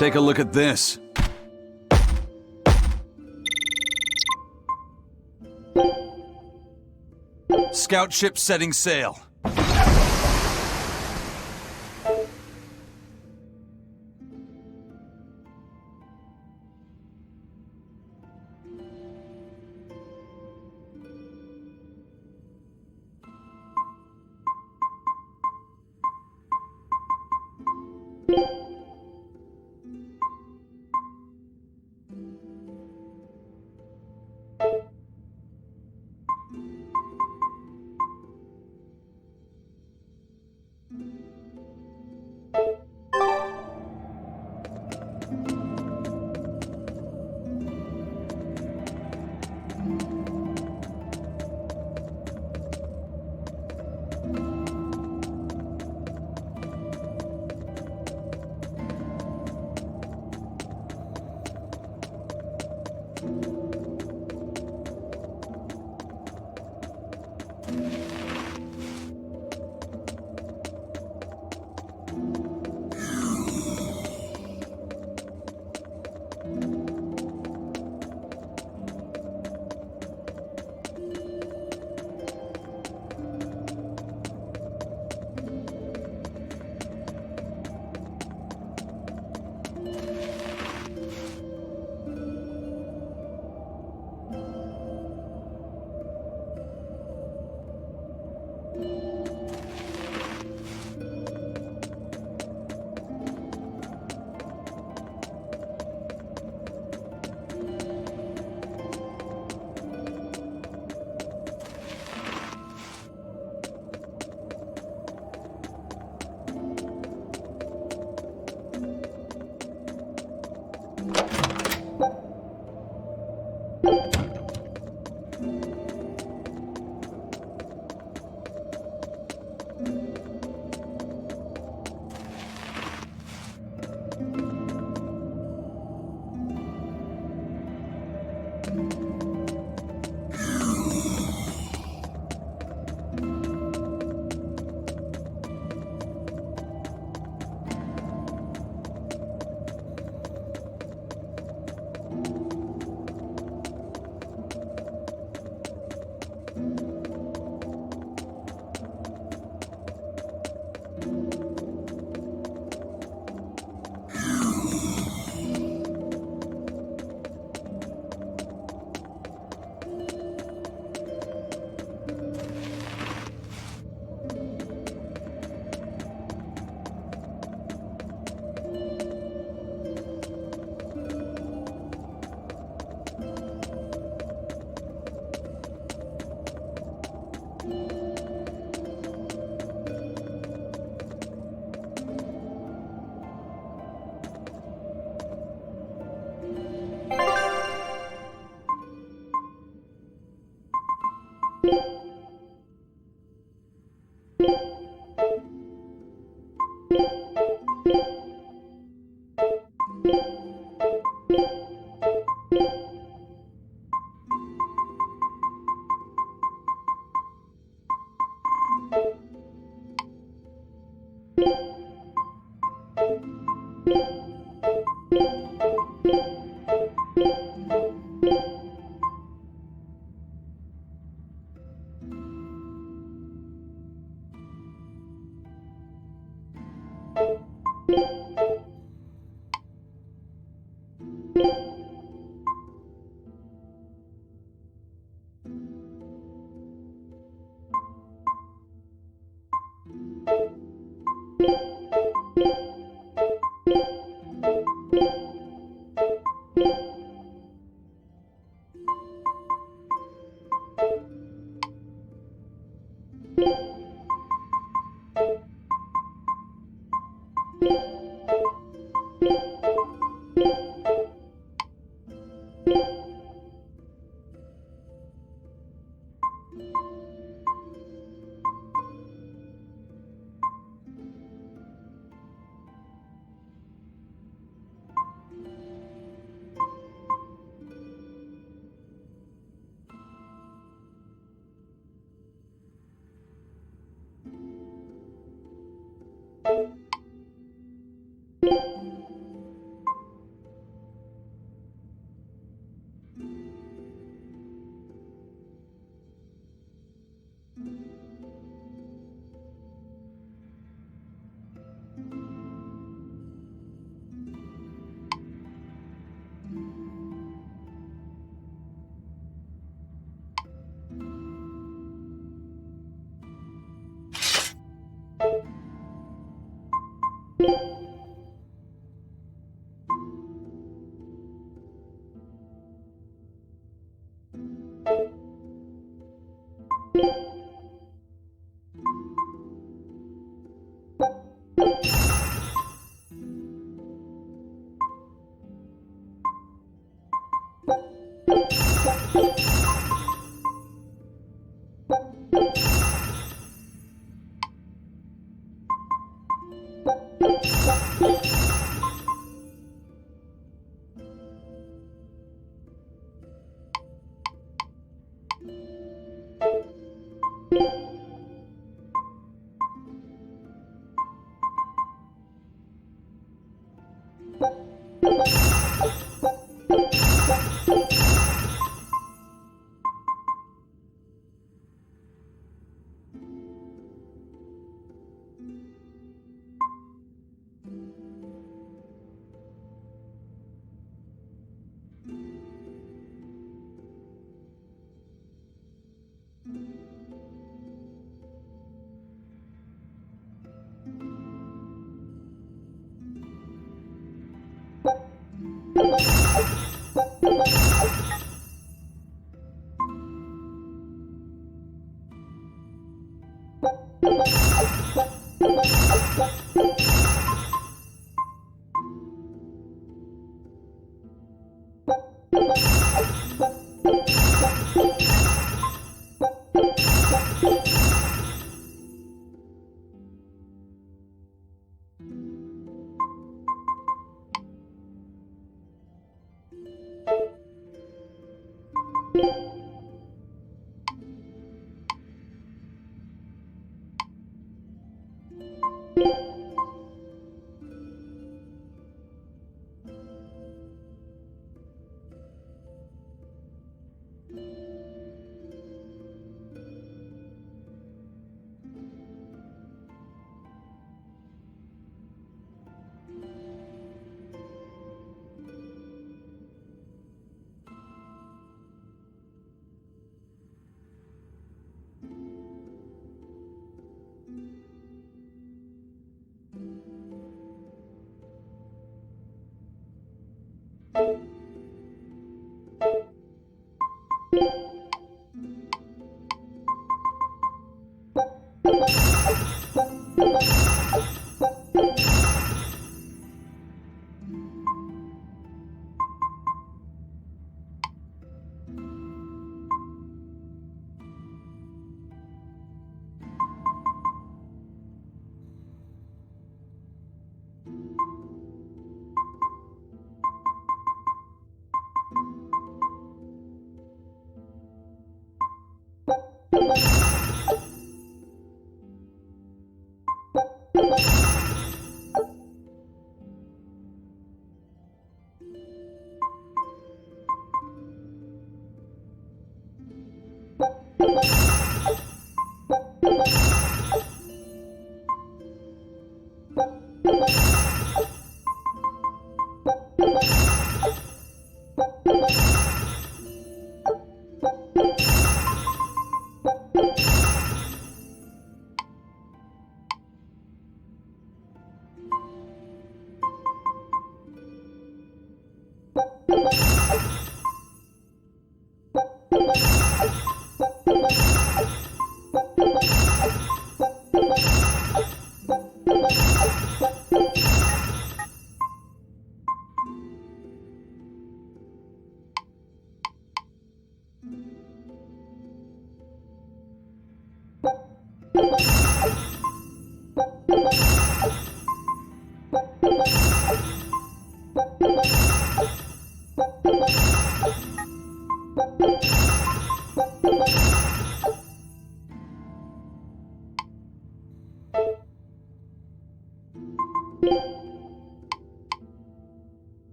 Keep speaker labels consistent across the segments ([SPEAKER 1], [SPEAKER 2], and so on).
[SPEAKER 1] Take a look at this. Scout ship setting sail.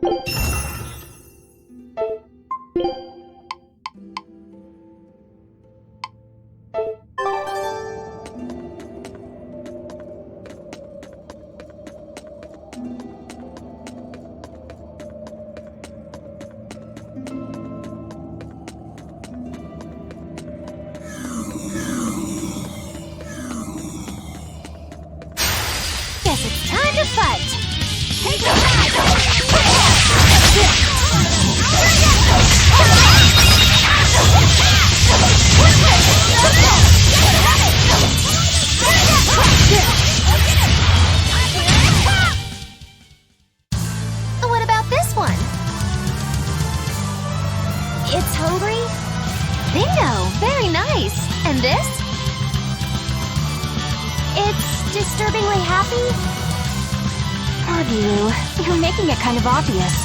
[SPEAKER 2] Guess it's time to fight! Take a What about this one? It's hungry? Bingo! Very nice! And this? It's disturbingly happy? Poor you're making it kind of obvious.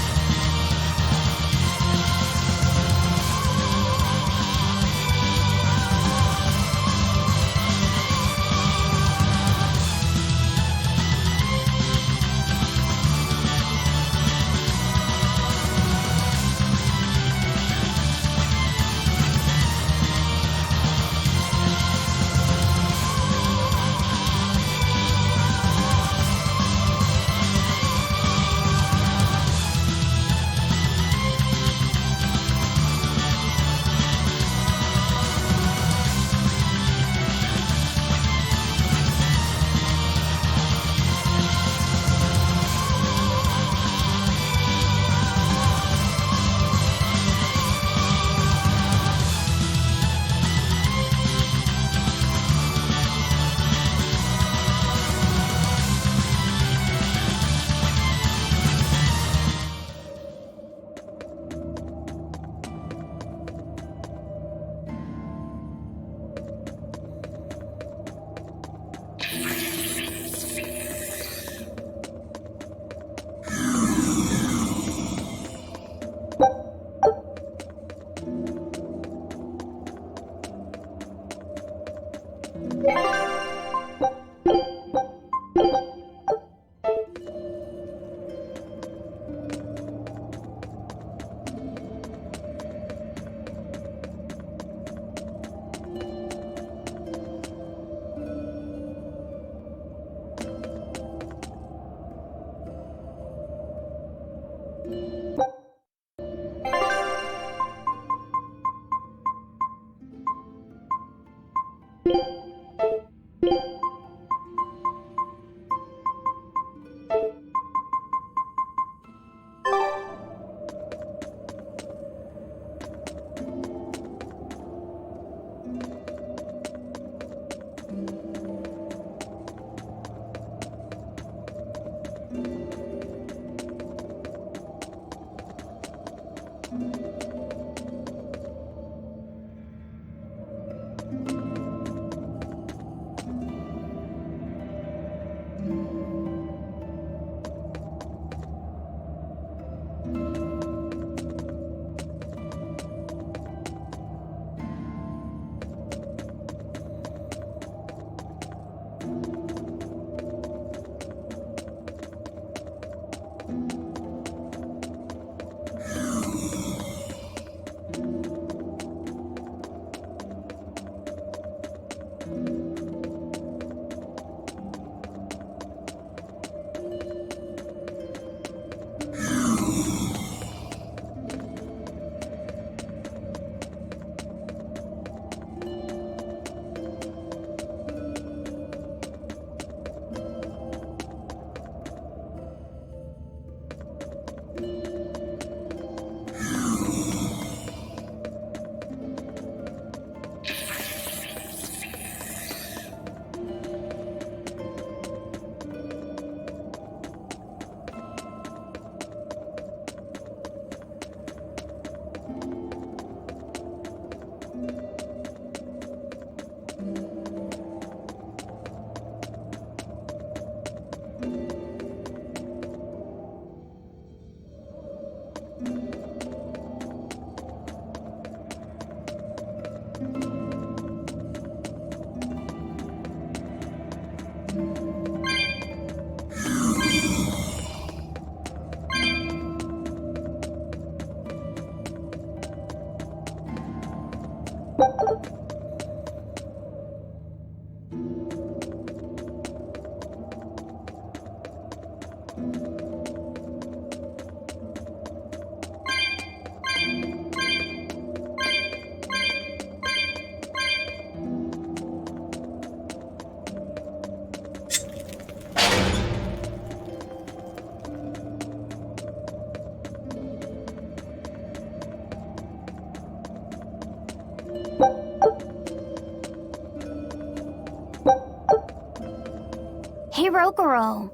[SPEAKER 2] Hey, Rogoro.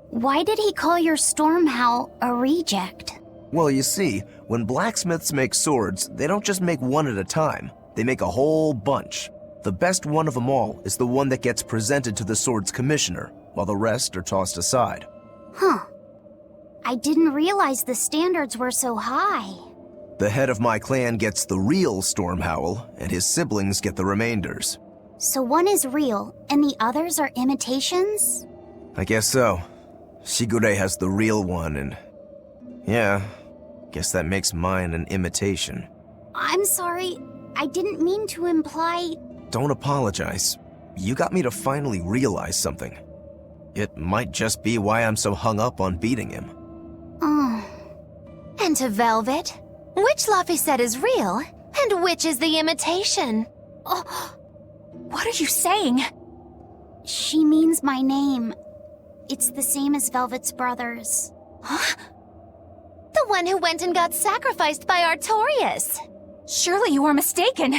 [SPEAKER 2] Why did he call your storm howl a reject?
[SPEAKER 3] Well, you see, when blacksmiths make swords, they don't just make one at a time. They make a whole bunch. The best one of them all is the one that gets presented to the sword's commissioner, while the rest are tossed aside.
[SPEAKER 2] Huh. I didn't realize the standards were so high.
[SPEAKER 3] The head of my clan gets the real storm howl, and his siblings get the remainders.
[SPEAKER 2] So one is real, and the others are imitations?
[SPEAKER 3] I guess so. Shigure has the real one, and... yeah, guess that makes mine an imitation.
[SPEAKER 2] I'm sorry, I didn't mean to imply...
[SPEAKER 3] Don't apologize. You got me to finally realize something. It might just be why I'm so hung up on beating him.
[SPEAKER 2] Oh.
[SPEAKER 4] And to Velvet, which Laphicet is real, and which is the imitation?
[SPEAKER 2] Oh,
[SPEAKER 4] What are you saying?
[SPEAKER 2] she means my name. It's the same as Velvet's brothers.
[SPEAKER 4] Huh? The one who went and got sacrificed by Artorias.
[SPEAKER 5] Surely you are mistaken.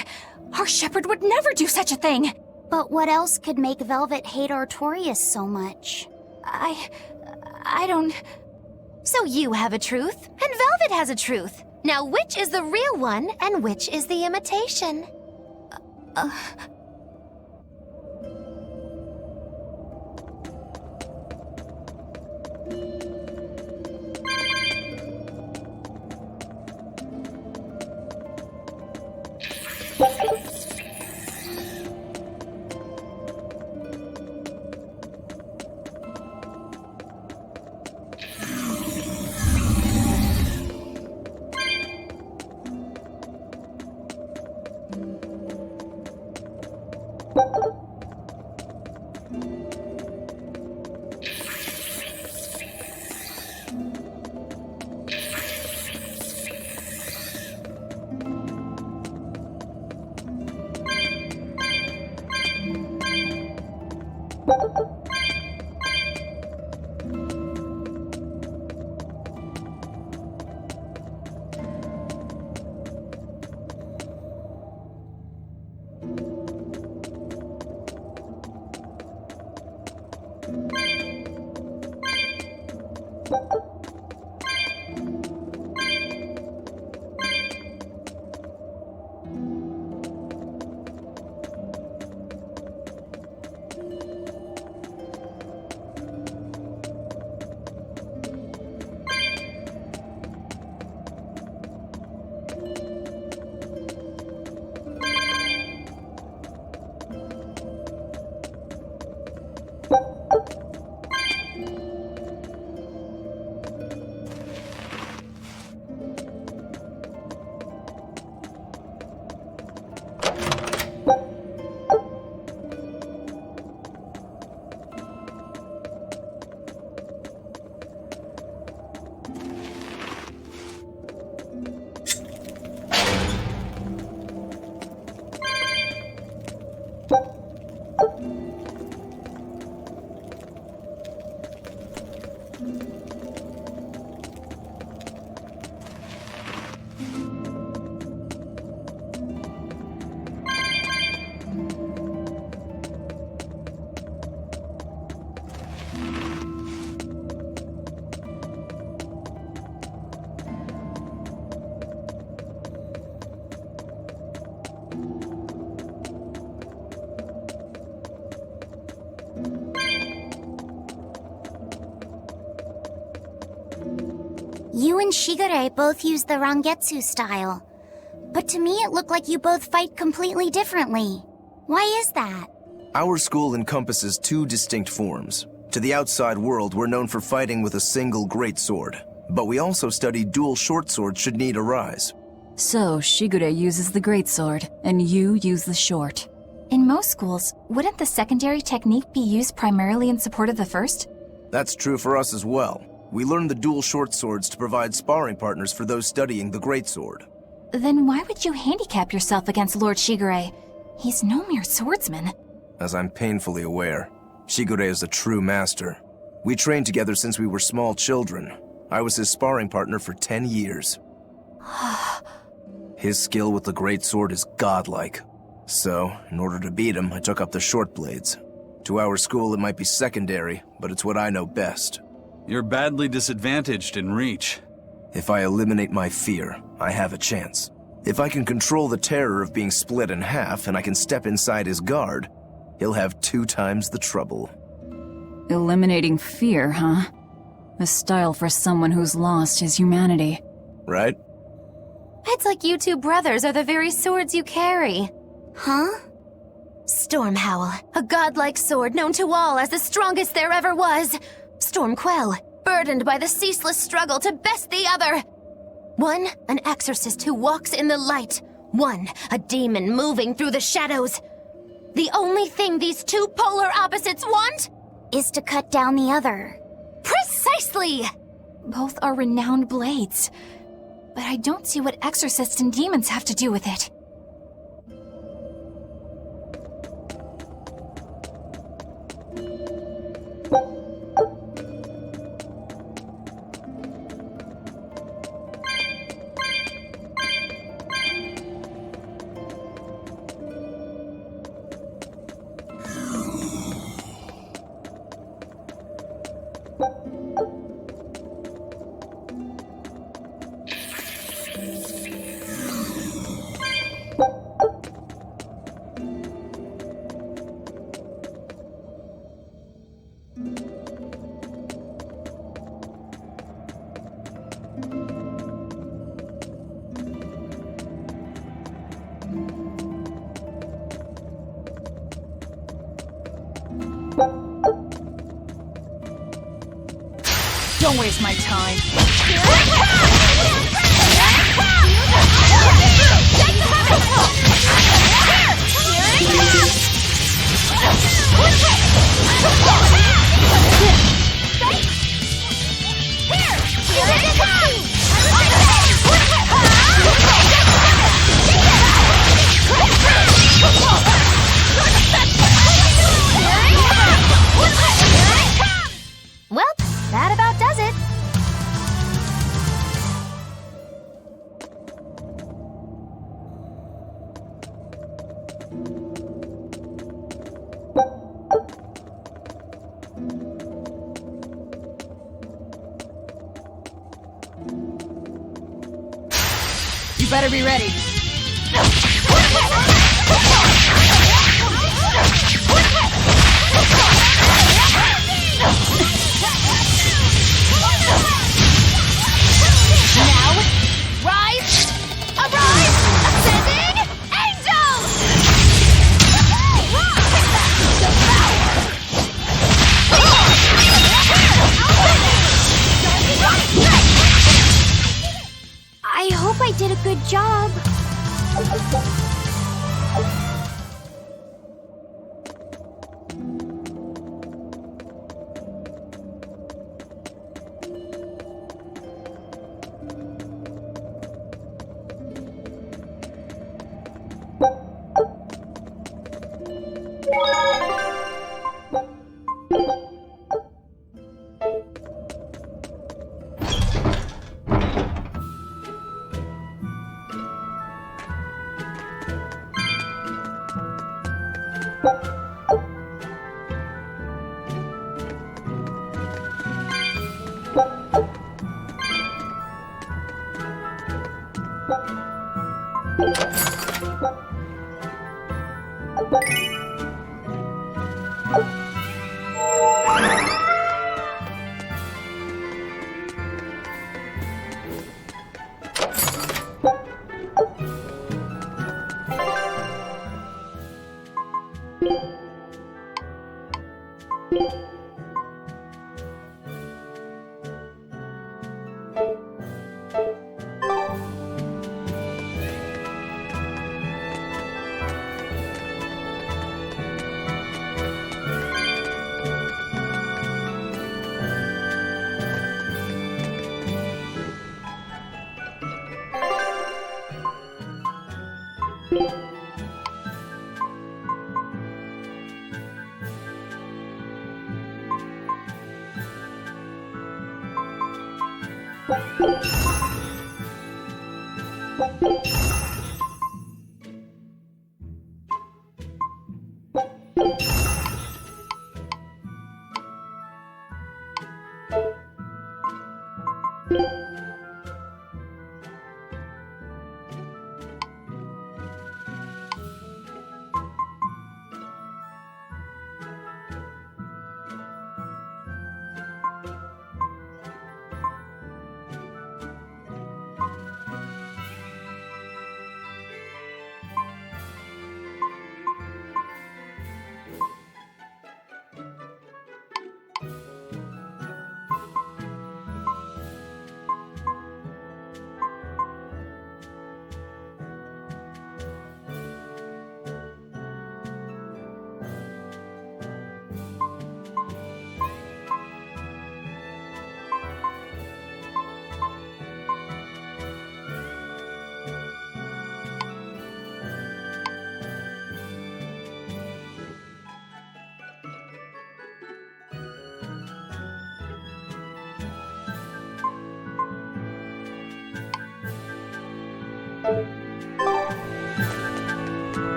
[SPEAKER 5] Our shepherd would never do such a thing.
[SPEAKER 2] But what else could make Velvet hate Artorias so much?
[SPEAKER 5] I don't...
[SPEAKER 4] So you have a truth, and Velvet has a truth. Now which is the real one, and which is the imitation?
[SPEAKER 2] You and Shigure both use the Rangetsu style. But to me it looked like you both fight completely differently. Why is that?
[SPEAKER 3] Our school encompasses two distinct forms. To the outside world, we're known for fighting with a single great sword. But we also study dual short swords should need arise.
[SPEAKER 5] So, Shigure uses the greatsword, and you use the short. In most schools, wouldn't the secondary technique be used primarily in support of the first?
[SPEAKER 3] That's true for us as well. We learned the dual short swords to provide sparring partners for those studying the greatsword.
[SPEAKER 5] Then why would you handicap yourself against Lord Shigure? He's no mere swordsman.
[SPEAKER 3] As I'm painfully aware, Shigure is a true master. We trained together since we were small children. I was his sparring partner for 10 years. His skill with the greatsword is godlike. So, in order to beat him, I took up the short blades. To our school, it might be secondary, but it's what I know best.
[SPEAKER 1] You're badly disadvantaged in reach.
[SPEAKER 3] If I eliminate my fear, I have a chance. If I can control the terror of being split in half and I can step inside his guard, he'll have 2 times the trouble.
[SPEAKER 5] Eliminating fear, huh? A style for someone who's lost his humanity.
[SPEAKER 3] Right?
[SPEAKER 4] It's like you two brothers are the very swords you carry.
[SPEAKER 2] Huh?
[SPEAKER 4] Stormhowl, a godlike sword known to all as the strongest there ever was. Stormquell, burdened by the ceaseless struggle to best the other. One, an exorcist who walks in the light. One, a demon moving through the shadows. The only thing these two polar opposites want
[SPEAKER 2] Is to cut down the other.
[SPEAKER 4] Precisely!
[SPEAKER 5] Both are renowned blades. But I don't see what exorcists and demons have to do with it.
[SPEAKER 6] Don't waste my time.
[SPEAKER 4] Well, that about does it.
[SPEAKER 6] You better be ready.
[SPEAKER 4] Now, rise! Arise! Ascending angels!
[SPEAKER 2] I hope I did a good job. you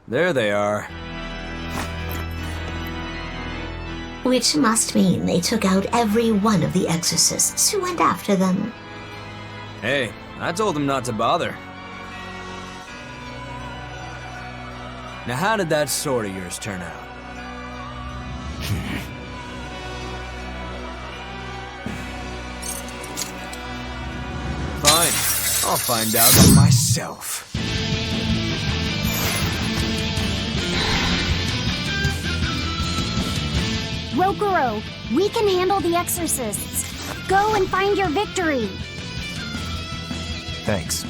[SPEAKER 7] There they are.
[SPEAKER 8] Which must mean they took out every one of the exorcists who went after them.
[SPEAKER 7] Hey, I told them not to bother. Now how did that sword of yours turn out? Fine, I'll find out for myself.
[SPEAKER 2] Rokuro, we can handle the exorcists. Go and find your victory.
[SPEAKER 3] Thanks.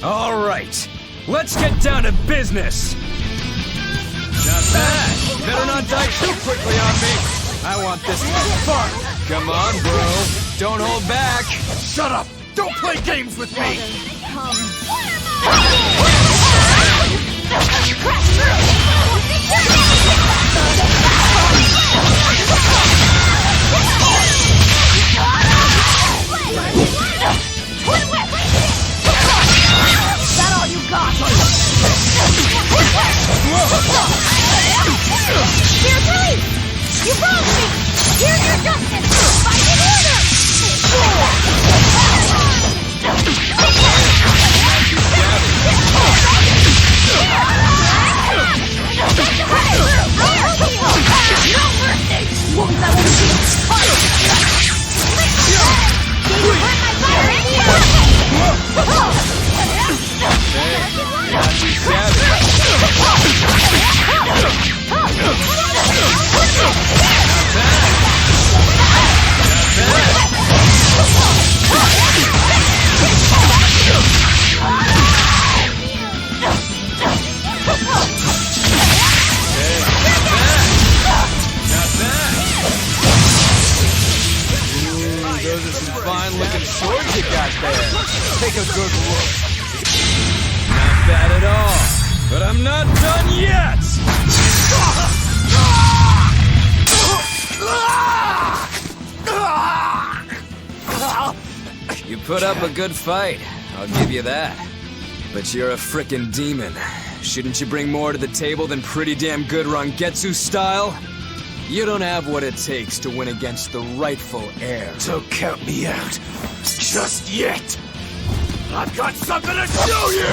[SPEAKER 7] All right, let's get down to business. Not bad. Better not die too quickly on me. I want this to be fun. Come on, bro. Don't hold back.
[SPEAKER 9] Shut up! Don't play games with me!
[SPEAKER 6] Is that all you got?
[SPEAKER 2] Here's relief! You wronged me! Here's your justice! Fight in order!
[SPEAKER 6] Wounds that won't be expired!
[SPEAKER 2] Did you hurt my fire anymore?
[SPEAKER 7] Those are some fine-looking swords you got there. Take a good look. Not bad at all, but I'm not done yet! You put up a good fight, I'll give you that. But you're a frickin' demon. Shouldn't you bring more to the table than pretty damn good Rangetsu style? You don't have what it takes to win against the rightful heir.
[SPEAKER 9] Don't count me out. Just yet. I've got something to show you!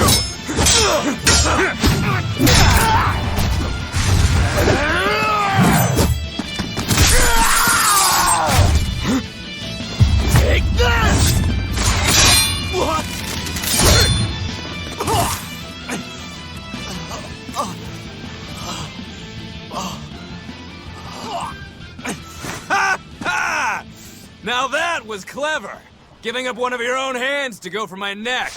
[SPEAKER 9] Take this! What?
[SPEAKER 7] Now that was clever! Giving up one of your own hands to go for my neck.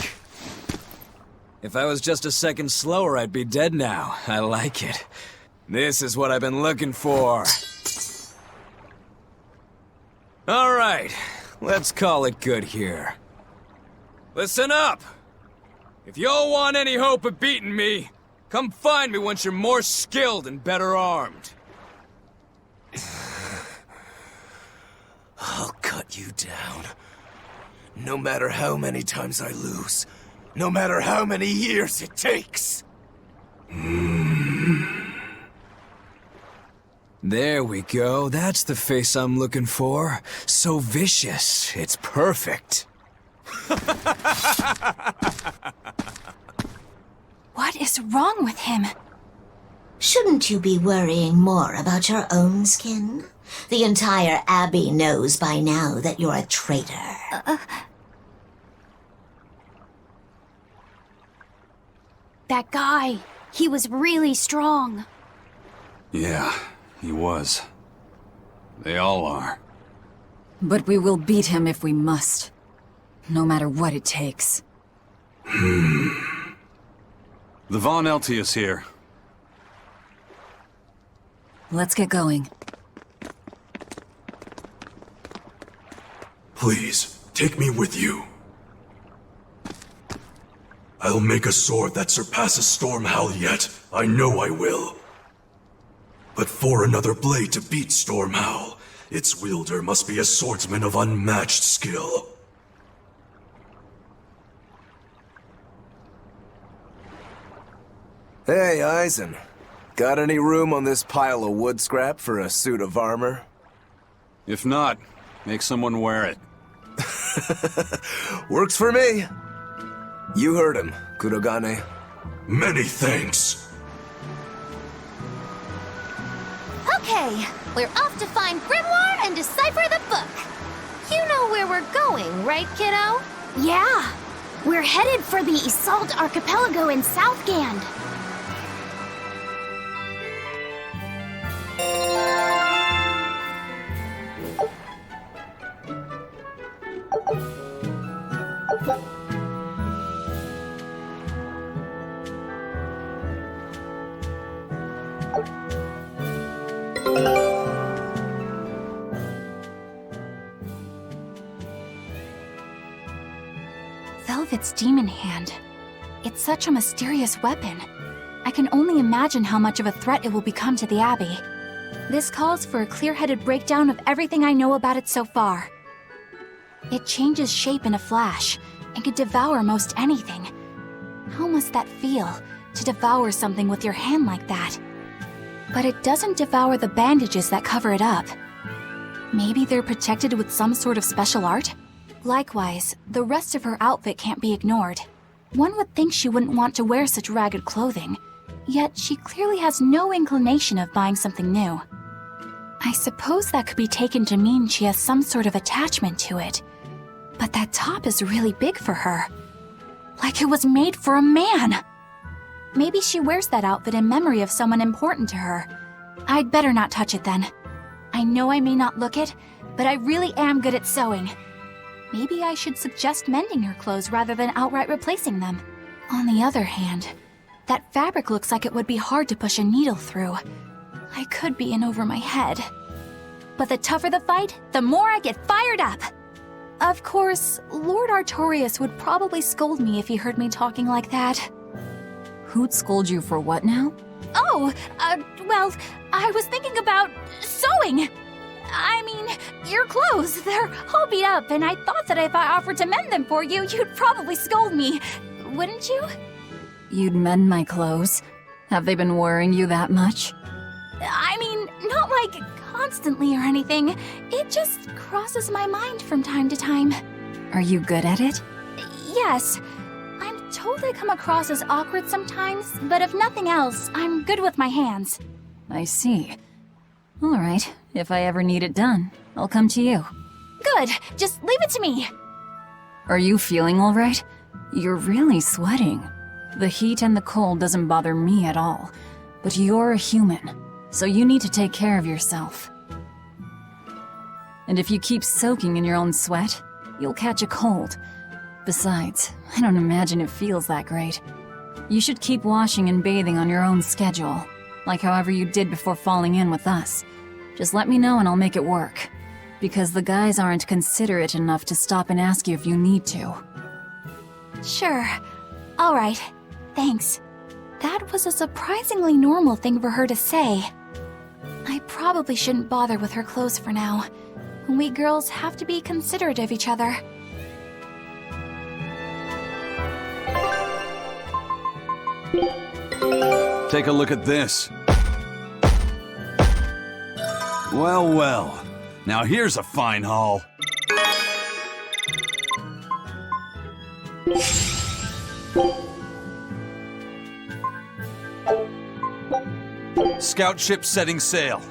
[SPEAKER 7] If I was just a second slower, I'd be dead now. I like it. This is what I've been looking for. Alright, let's call it good here. Listen up! If y'all want any hope of beating me, come find me once you're more skilled and better armed.
[SPEAKER 3] I'll cut you down. No matter how many times I lose. No matter how many years it takes.
[SPEAKER 7] There we go. That's the face I'm looking for. So vicious. It's perfect.
[SPEAKER 5] What is wrong with him?
[SPEAKER 8] Shouldn't you be worrying more about your own skin? The entire Abbey knows by now that you're a traitor.
[SPEAKER 2] That guy, he was really strong.
[SPEAKER 1] Yeah, he was. They all are.
[SPEAKER 5] But we will beat him if we must. No matter what it takes.
[SPEAKER 1] The Von Eltius here.
[SPEAKER 5] Let's get going.
[SPEAKER 9] Please, take me with you. I'll make a sword that surpasses Stormhowl yet. I know I will. But for another blade to beat Stormhowl, its wielder must be a swordsman of unmatched skill.
[SPEAKER 3] Hey, Eisen. Got any room on this pile of wood scrap for a suit of armor?
[SPEAKER 1] If not, make someone wear it.
[SPEAKER 3] Works for me. You heard him, Kurogane.
[SPEAKER 9] Many thanks.
[SPEAKER 4] Okay, we're off to find Grimoire and decipher the book. You know where we're going, right, kiddo?
[SPEAKER 2] Yeah, we're headed for the Isolde Archipelago in Southgand.
[SPEAKER 5] Velvet's demon hand. It's such a mysterious weapon. I can only imagine how much of a threat it will become to the Abbey. This calls for a clear-headed breakdown of everything I know about it so far. It changes shape in a flash, and could devour most anything. How must that feel, to devour something with your hand like that? But it doesn't devour the bandages that cover it up. Maybe they're protected with some sort of special art? Likewise, the rest of her outfit can't be ignored. One would think she wouldn't want to wear such ragged clothing, yet she clearly has no inclination of buying something new. I suppose that could be taken to mean she has some sort of attachment to it. But that top is really big for her. Like it was made for a man. Maybe she wears that outfit in memory of someone important to her. I'd better not touch it then. I know I may not look it, but I really am good at sewing. Maybe I should suggest mending her clothes rather than outright replacing them. On the other hand, that fabric looks like it would be hard to push a needle through. I could be in over my head. But the tougher the fight, the more I get fired up! Of course, Lord Artorias would probably scold me if he heard me talking like that. Who'd scold you for what now?
[SPEAKER 2] Oh, well, I was thinking about sewing. I mean, your clothes, they're all beat up, and I thought that if I offered to mend them for you, you'd probably scold me. Wouldn't you?
[SPEAKER 5] You'd mend my clothes? Have they been worrying you that much?
[SPEAKER 2] I mean, not like constantly or anything. It just crosses my mind from time to time.
[SPEAKER 5] Are you good at it?
[SPEAKER 2] Yes. I'm told I come across as awkward sometimes, but if nothing else, I'm good with my hands.
[SPEAKER 5] I see. All right, if I ever need it done, I'll come to you.
[SPEAKER 2] Good, just leave it to me.
[SPEAKER 5] Are you feeling all right? You're really sweating. The heat and the cold doesn't bother me at all, but you're a human, so you need to take care of yourself. And if you keep soaking in your own sweat, you'll catch a cold. Besides, I don't imagine it feels that great. You should keep washing and bathing on your own schedule, like however you did before falling in with us. Just let me know and I'll make it work. Because the guys aren't considerate enough to stop and ask you if you need to.
[SPEAKER 2] Sure. All right. Thanks. That was a surprisingly normal thing for her to say. I probably shouldn't bother with her clothes for now. We girls have to be considerate of each other.
[SPEAKER 1] Take a look at this. Well, well. Now here's a fine haul. Scout ship setting sail.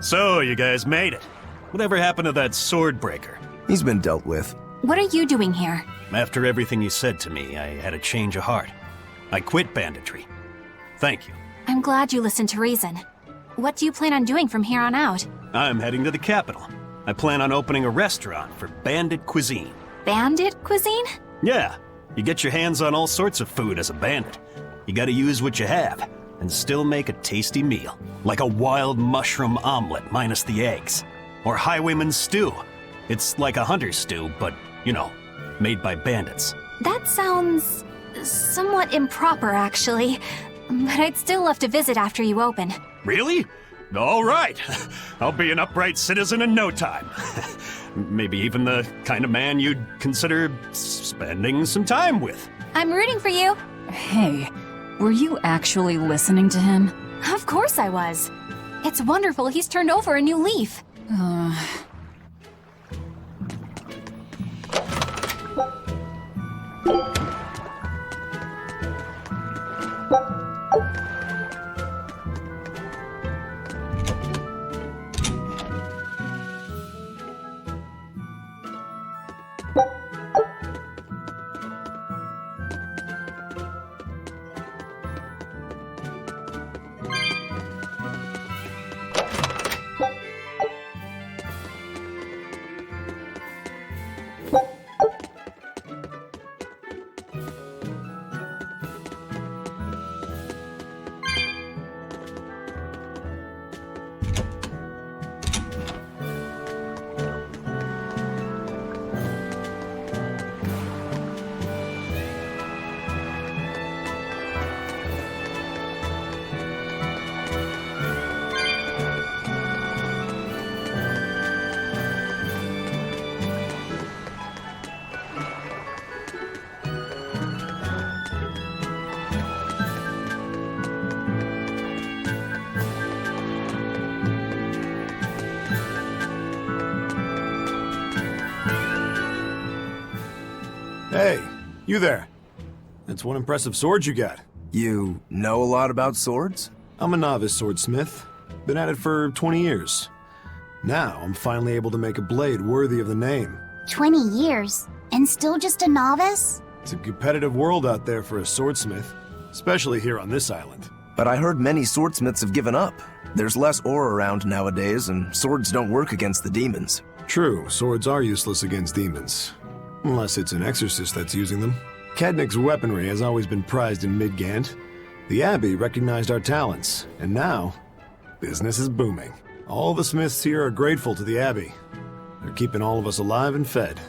[SPEAKER 10] So, you guys made it. Whatever happened to that sword breaker?
[SPEAKER 3] He's been dealt with.
[SPEAKER 2] What are you doing here?
[SPEAKER 10] After everything you said to me, I had a change of heart. I quit banditry. Thank you.
[SPEAKER 2] I'm glad you listened to reason. What do you plan on doing from here on out?
[SPEAKER 10] I'm heading to the capital. I plan on opening a restaurant for bandit cuisine.
[SPEAKER 2] Bandit cuisine?
[SPEAKER 10] Yeah, you get your hands on all sorts of food as a bandit. You gotta use what you have, and still make a tasty meal. Like a wild mushroom omelet minus the eggs. Or highwayman stew. It's like a hunter's stew, but, you know, made by bandits.
[SPEAKER 2] That sounds somewhat improper, actually. But I'd still love to visit after you open.
[SPEAKER 10] Really? All right. I'll be an upright citizen in no time. Maybe even the kind of man you'd consider spending some time with.
[SPEAKER 2] I'm rooting for you.
[SPEAKER 5] Hey, were you actually listening to him?
[SPEAKER 2] Of course I was. It's wonderful he's turned over a new leaf.
[SPEAKER 11] Hey, you there. That's one impressive sword you got.
[SPEAKER 3] You know a lot about swords?
[SPEAKER 11] I'm a novice swordsmith. Been at it for 20 years. Now, I'm finally able to make a blade worthy of the name.
[SPEAKER 12] 20 years? And still just a novice?
[SPEAKER 11] It's a competitive world out there for a swordsmith, especially here on this island.
[SPEAKER 3] But I heard many swordsmiths have given up. There's less ore around nowadays, and swords don't work against the demons.
[SPEAKER 11] True, swords are useless against demons. Unless it's an exorcist that's using them. Kednick's weaponry has always been prized in Midgant. The Abbey recognized our talents, and now, business is booming. All the smiths here are grateful to the Abbey. They're keeping all of us alive and fed.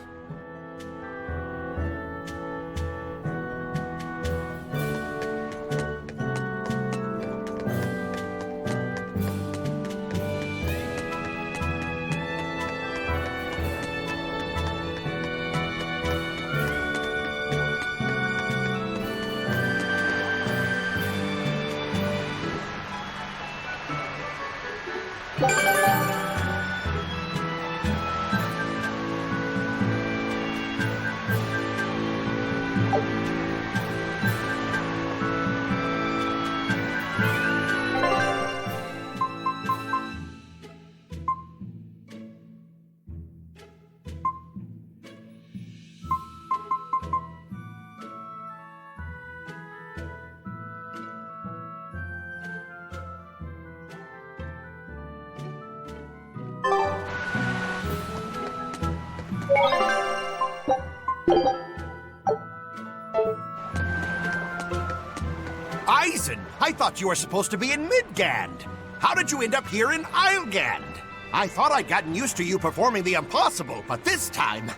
[SPEAKER 13] I thought you were supposed to be in Midgand. How did you end up here in Islegand? I thought I'd gotten used to you performing the impossible, but this time,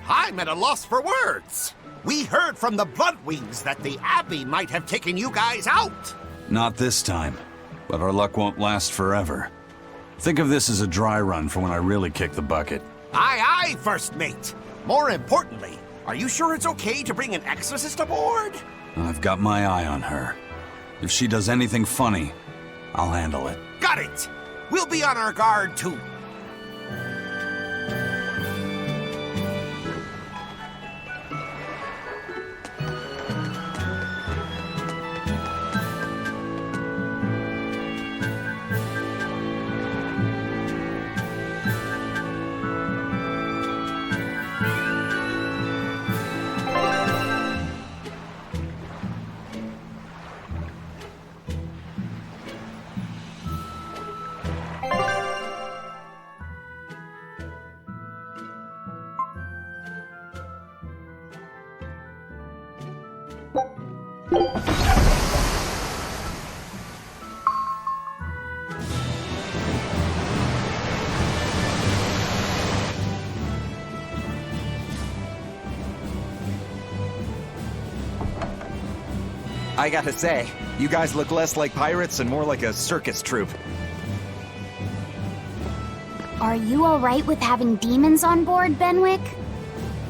[SPEAKER 13] I'm at a loss for words. We heard from the Bloodwings that the Abbey might have taken you guys out.
[SPEAKER 1] Not this time, but our luck won't last forever. Think of this as a dry run for when I really kick the bucket.
[SPEAKER 13] Aye, aye, First Mate. More importantly, are you sure it's okay to bring an exorcist aboard?
[SPEAKER 1] I've got my eye on her. If she does anything funny, I'll handle it.
[SPEAKER 13] Got it! We'll be on our guard, too.
[SPEAKER 14] I gotta say, you guys look less like pirates and more like a circus troupe.
[SPEAKER 12] Are you alright with having demons on board, Benwick?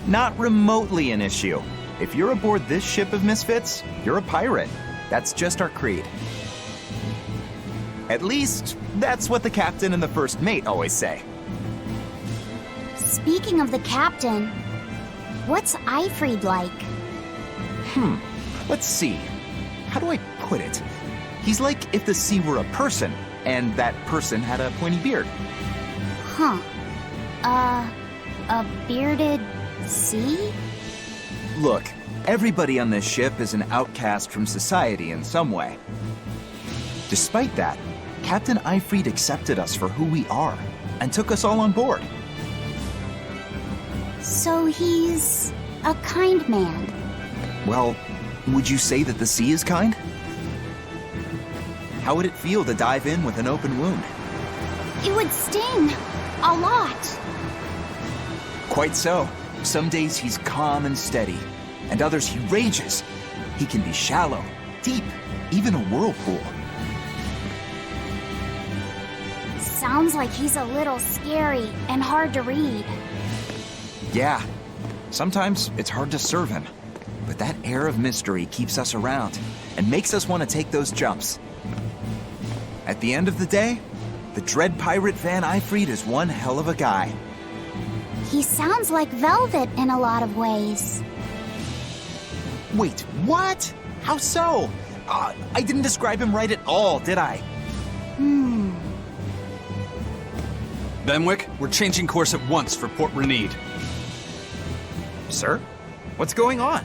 [SPEAKER 14] Not remotely an issue. If you're aboard this ship of misfits, you're a pirate. That's just our creed. At least, that's what the captain and the first mate always say.
[SPEAKER 12] Speaking of the captain, what's Eifried like?
[SPEAKER 14] Let's see. How do I put it? He's like if the sea were a person, and that person had a pointy beard.
[SPEAKER 12] Huh. A bearded sea?
[SPEAKER 14] Look, everybody on this ship is an outcast from society in some way. Despite that, Captain Eifried accepted us for who we are, and took us all on board.
[SPEAKER 12] So he's a kind man.
[SPEAKER 14] Well, would you say that the sea is kind? How would it feel to dive in with an open wound?
[SPEAKER 12] It would sting. A lot.
[SPEAKER 14] Quite so. Some days he's calm and steady, and others he rages. He can be shallow, deep, even a whirlpool.
[SPEAKER 12] Sounds like he's a little scary and hard to read.
[SPEAKER 14] Yeah, sometimes it's hard to serve him, but that air of mystery keeps us around and makes us want to take those jumps. At the end of the day, the dread pirate Van Eifried is one hell of a guy.
[SPEAKER 12] He sounds like Velvet in a lot of ways.
[SPEAKER 14] Wait, what? How so? I didn't describe him right at all, did I?
[SPEAKER 1] Benwick, we're changing course at once for Port Renede.
[SPEAKER 14] Sir? What's going on?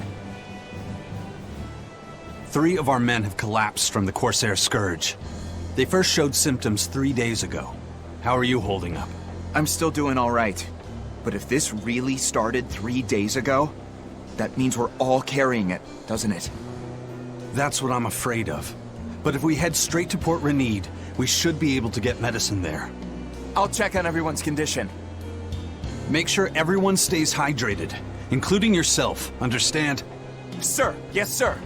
[SPEAKER 1] 3 of our men have collapsed from the Corsair Scourge. They first showed symptoms 3 days ago. How are you holding up?
[SPEAKER 14] I'm still doing all right. But if this really started 3 days ago, that means we're all carrying it, doesn't it?
[SPEAKER 1] That's what I'm afraid of. But if we head straight to Port Renede, we should be able to get medicine there.
[SPEAKER 14] I'll check on everyone's condition.
[SPEAKER 1] Make sure everyone stays hydrated, including yourself, understand?
[SPEAKER 14] Sir, yes sir.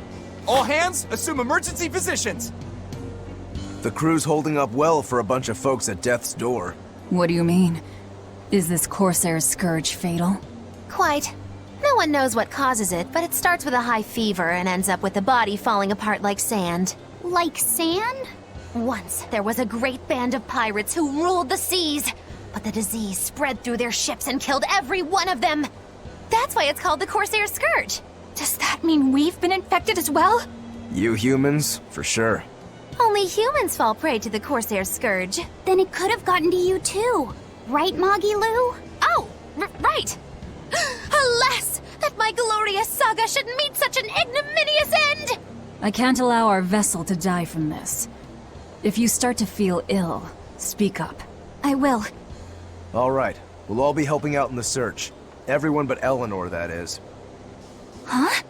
[SPEAKER 14] All hands, assume emergency positions.
[SPEAKER 3] The crew's holding up well for a bunch of folks at death's door.
[SPEAKER 5] What do you mean? Is this Corsair Scourge fatal?
[SPEAKER 4] Quite. No one knows what causes it, but it starts with a high fever and ends up with the body falling apart like sand.
[SPEAKER 12] Like sand?
[SPEAKER 4] Once, there was a great band of pirates who ruled the seas, but the disease spread through their ships and killed every one of them. That's why it's called the Corsair Scourge.
[SPEAKER 2] Does that mean we've been infected as well?
[SPEAKER 3] You humans, for sure.
[SPEAKER 4] Only humans fall prey to the Corsair Scourge.
[SPEAKER 12] Then it could have gotten to you too. Right, Moggy Lou?
[SPEAKER 4] Oh, right! Alas, that my glorious saga should meet such an ignominious end!
[SPEAKER 5] I can't allow our vessel to die from this. If you start to feel ill, speak up.
[SPEAKER 2] I will.
[SPEAKER 3] All right, we'll all be helping out in the search. Everyone but Eleanor, that is.
[SPEAKER 2] Huh?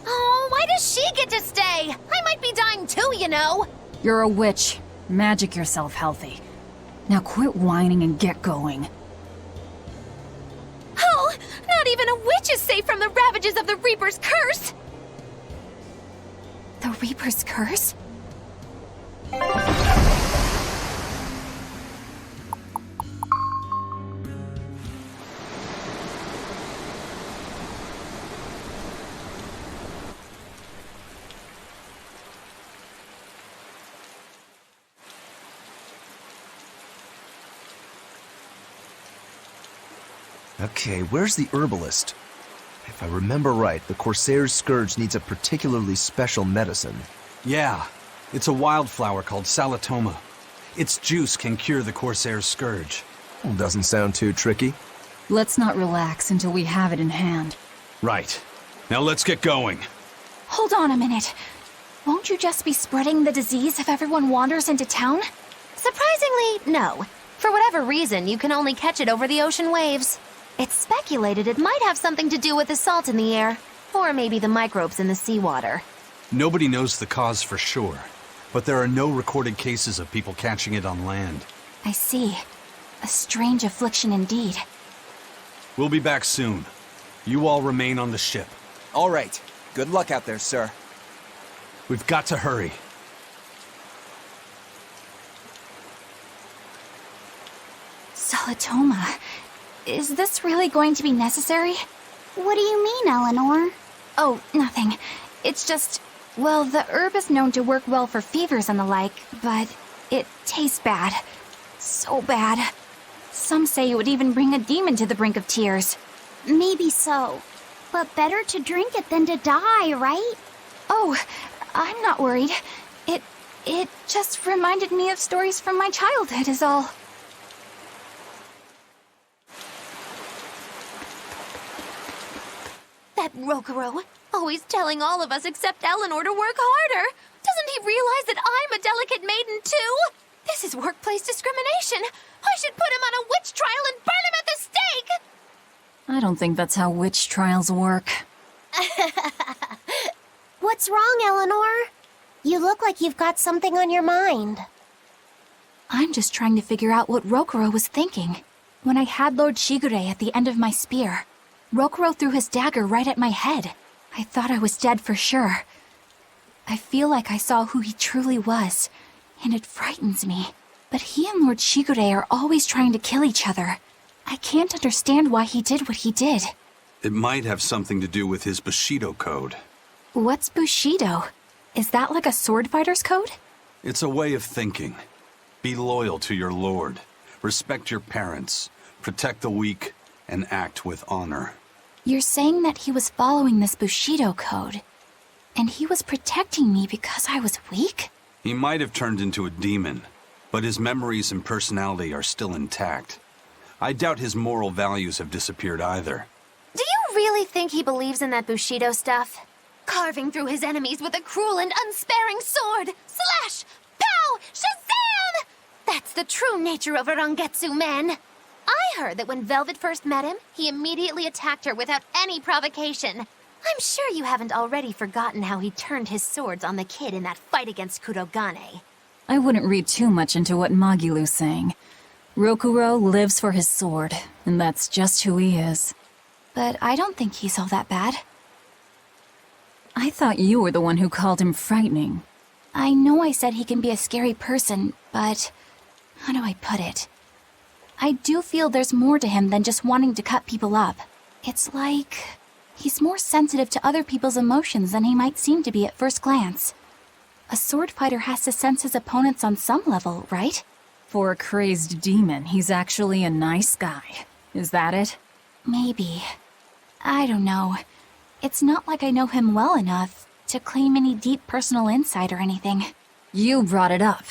[SPEAKER 4] Oh, why does she get to stay! I might be dying too, you know!
[SPEAKER 5] You're a witch. Magic yourself healthy. Now quit whining and get going.
[SPEAKER 4] Oh, not even a witch is safe from the ravages of the Reaper's curse!
[SPEAKER 5] The Reaper's curse?
[SPEAKER 3] Okay, where's the herbalist? If I remember right, the Corsair's Scourge needs a particularly special medicine.
[SPEAKER 1] Yeah, it's a wildflower called Salatoma. Its juice can cure the Corsair's Scourge.
[SPEAKER 3] Doesn't sound too tricky.
[SPEAKER 5] Let's not relax until we have it in hand.
[SPEAKER 1] Right. Now let's get going.
[SPEAKER 2] Hold on a minute. Won't you just be spreading the disease if everyone wanders into town?
[SPEAKER 4] Surprisingly, no. For whatever reason, you can only catch it over the ocean waves. It's speculated it might have something to do with the salt in the air, or maybe the microbes in the seawater.
[SPEAKER 1] Nobody knows the cause for sure, but there are no recorded cases of people catching it on land.
[SPEAKER 2] I see. A strange affliction indeed.
[SPEAKER 1] We'll be back soon. You all remain on the ship.
[SPEAKER 14] All right. Good luck out there, sir.
[SPEAKER 1] We've got to hurry.
[SPEAKER 2] Salatoma. Is this really going to be necessary?
[SPEAKER 12] What do you mean, Eleanor?
[SPEAKER 2] Oh, nothing. It's just, well, the herb is known to work well for fevers and the like, but it tastes bad. So bad. Some say it would even bring a demon to the brink of tears.
[SPEAKER 12] Maybe so. But better to drink it than to die, right?
[SPEAKER 2] Oh, I'm not worried. It just reminded me of stories from my childhood is all.
[SPEAKER 4] That Rokuro, always telling all of us except Eleanor to work harder. Doesn't he realize that I'm a delicate maiden too? This is workplace discrimination. I should put him on a witch trial and burn him at the stake!
[SPEAKER 5] I don't think that's how witch trials work.
[SPEAKER 12] What's wrong, Eleanor? You look like you've got something on your mind.
[SPEAKER 2] I'm just trying to figure out what Rokuro was thinking. When I had Lord Shigure at the end of my spear, Rokuro threw his dagger right at my head. I thought I was dead for sure. I feel like I saw who he truly was, and it frightens me. But he and Lord Shigure are always trying to kill each other. I can't understand why he did what he did.
[SPEAKER 1] It might have something to do with his Bushido code.
[SPEAKER 2] What's Bushido? Is that like a sword fighter's code?
[SPEAKER 1] It's a way of thinking. Be loyal to your lord. Respect your parents. Protect the weak. And act with honor.
[SPEAKER 2] You're saying that he was following this Bushido code, and he was protecting me because I was weak?
[SPEAKER 1] He might have turned into a demon, but his memories and personality are still intact. I doubt his moral values have disappeared either.
[SPEAKER 4] Do you really think he believes in that Bushido stuff? Carving through his enemies with a cruel and unsparing sword! Slash! Pow! Shazam! That's the true nature of a Rangetsu man! I heard that when Velvet first met him, he immediately attacked her without any provocation. I'm sure you haven't already forgotten how he turned his swords on the kid in that fight against Kurogane.
[SPEAKER 5] I wouldn't read too much into what Magilu's saying. Rokuro lives for his sword, and that's just who he is.
[SPEAKER 2] But I don't think he's all that bad.
[SPEAKER 5] I thought you were the one who called him frightening.
[SPEAKER 2] I know I said he can be a scary person, but how do I put it? I do feel there's more to him than just wanting to cut people up. It's like he's more sensitive to other people's emotions than he might seem to be at first glance. A sword fighter has to sense his opponents on some level, right?
[SPEAKER 5] For a crazed demon, he's actually a nice guy. Is that it?
[SPEAKER 2] Maybe. I don't know. It's not like I know him well enough to claim any deep personal insight or anything.
[SPEAKER 5] You brought it up.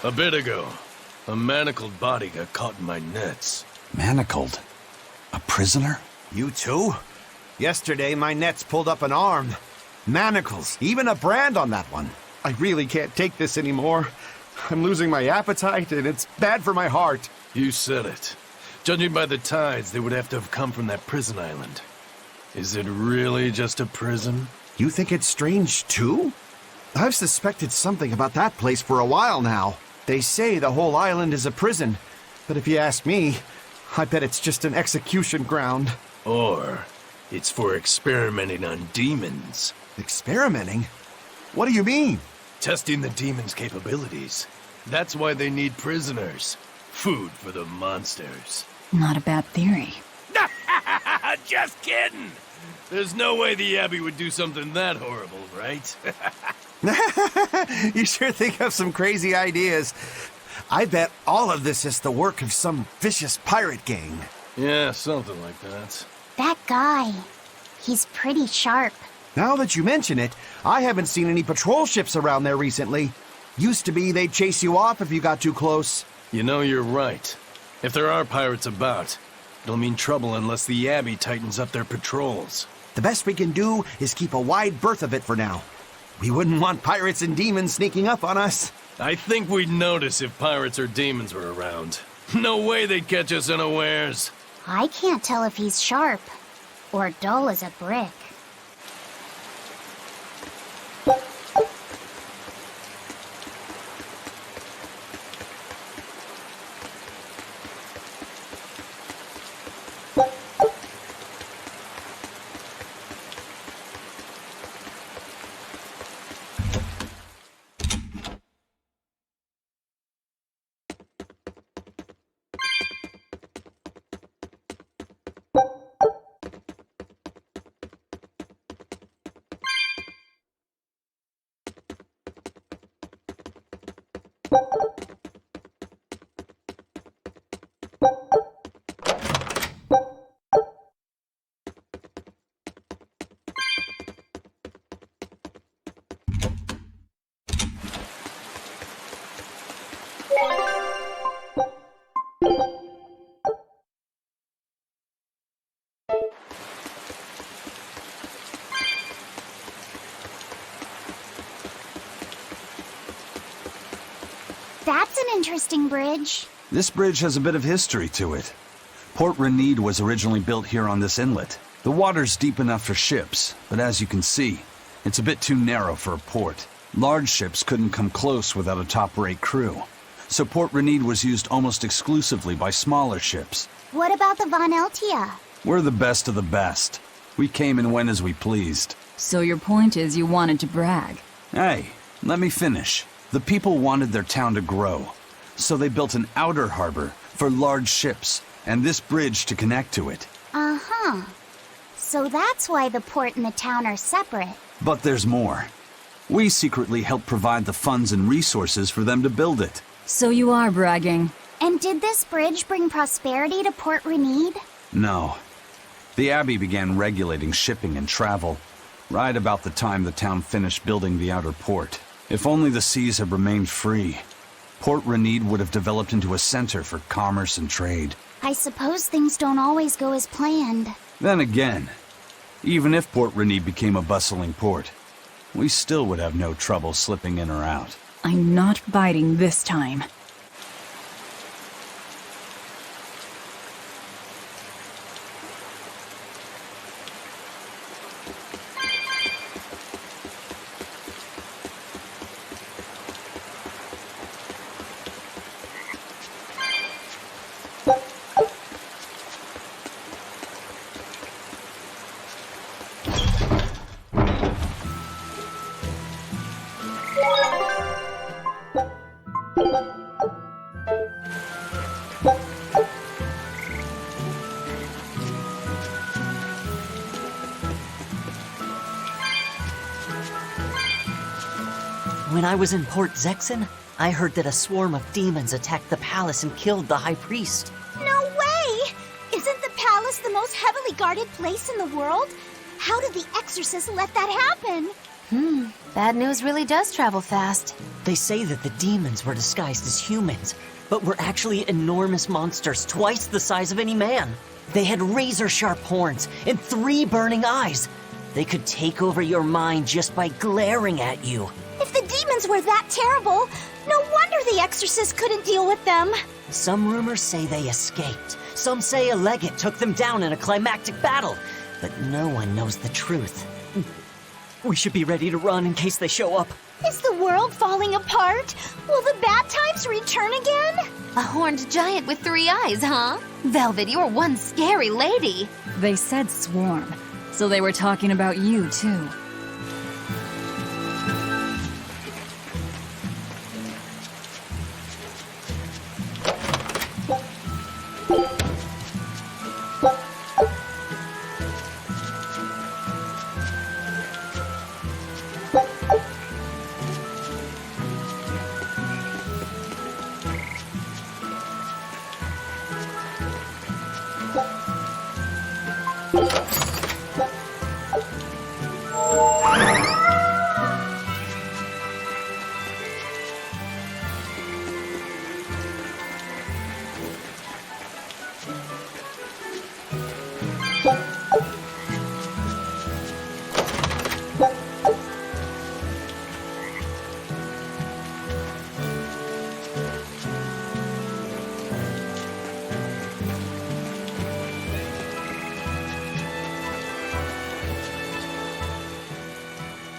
[SPEAKER 15] A bit ago, A manacled body got caught in my nets.
[SPEAKER 1] Manacled? A prisoner?
[SPEAKER 13] You too? Yesterday, my nets pulled up an arm. Manacles, even a brand on that one.
[SPEAKER 16] I really can't take this anymore. I'm losing my appetite, and it's bad for my heart.
[SPEAKER 15] You said it. Judging by the tides, they would have to have come from that prison island. Is it really just a prison?
[SPEAKER 13] You think it's strange, too?
[SPEAKER 16] I've suspected something about that place for a while now. They say the whole island is a prison, but if you ask me, I bet it's just an execution ground.
[SPEAKER 15] Or it's for experimenting on demons.
[SPEAKER 16] Experimenting? What do you mean?
[SPEAKER 15] Testing the demons' capabilities. That's why they need prisoners. Food for the monsters.
[SPEAKER 5] Not a bad theory.
[SPEAKER 15] Just kidding! There's no way the Abbey would do something that horrible, right?
[SPEAKER 13] You sure think of some crazy ideas. I bet all of this is the work of some vicious pirate gang.
[SPEAKER 15] Yeah, something like that.
[SPEAKER 12] That guy. He's pretty sharp.
[SPEAKER 13] Now that you mention it, I haven't seen any patrol ships around there recently. Used to be they'd chase you off if you got too close.
[SPEAKER 15] You know, you're right. If there are pirates about, it'll mean trouble unless the Abbey tightens up their patrols.
[SPEAKER 13] The best we can do is keep a wide berth of it for now. We wouldn't want pirates and demons sneaking up on us.
[SPEAKER 15] I think we'd notice if pirates or demons were around. No way they'd catch us unawares.
[SPEAKER 12] I can't tell if he's sharp or dull as a brick. That's an interesting bridge.
[SPEAKER 1] This bridge has a bit of history to it. Port Renede was originally built here on this inlet. The water's deep enough for ships, but as you can see, it's a bit too narrow for a port. Large ships couldn't come close without a top-rate crew. So Port Renede was used almost exclusively by smaller ships.
[SPEAKER 12] What about the Von Eltia?
[SPEAKER 1] We're the best of the best. We came and went as we pleased.
[SPEAKER 5] So your point is you wanted to brag?
[SPEAKER 1] Hey, let me finish. The people wanted their town to grow, so they built an outer harbor for large ships, and this bridge to connect to it.
[SPEAKER 12] Uh-huh. So that's why the port and the town are separate.
[SPEAKER 1] But there's more. We secretly helped provide the funds and resources for them to build it.
[SPEAKER 5] So you are bragging.
[SPEAKER 12] And did this bridge bring prosperity to Port Renede?
[SPEAKER 1] No. The Abbey began regulating shipping and travel right about the time the town finished building the outer port. If only the seas had remained free, Port Renede would have developed into a center for commerce and trade.
[SPEAKER 12] I suppose things don't always go as planned.
[SPEAKER 1] Then again, even if Port Renede became a bustling port, we still would have no trouble slipping in or out.
[SPEAKER 5] I'm not biting this time.
[SPEAKER 17] When I was in Port Zexen, I heard that a swarm of demons attacked the palace and killed the High Priest.
[SPEAKER 12] No way! Isn't the palace the most heavily guarded place in the world? How did the exorcists let that happen?
[SPEAKER 4] Bad news really does travel fast.
[SPEAKER 17] They say that the demons were disguised as humans, but were actually enormous monsters, twice the size of any man. They had razor-sharp horns and 3 burning eyes. They could take over your mind just by glaring at you.
[SPEAKER 12] If the demons were that terrible, no wonder the exorcist couldn't deal with them.
[SPEAKER 17] Some rumors say they escaped. Some say a legate took them down in a climactic battle. But no one knows the truth. We should be ready to run in case they show up.
[SPEAKER 12] Is the world falling apart? Will the bad times return again?
[SPEAKER 4] A horned giant with 3 eyes, huh? Velvet, you're one scary lady.
[SPEAKER 6] They said swarm, so they were talking about you, too.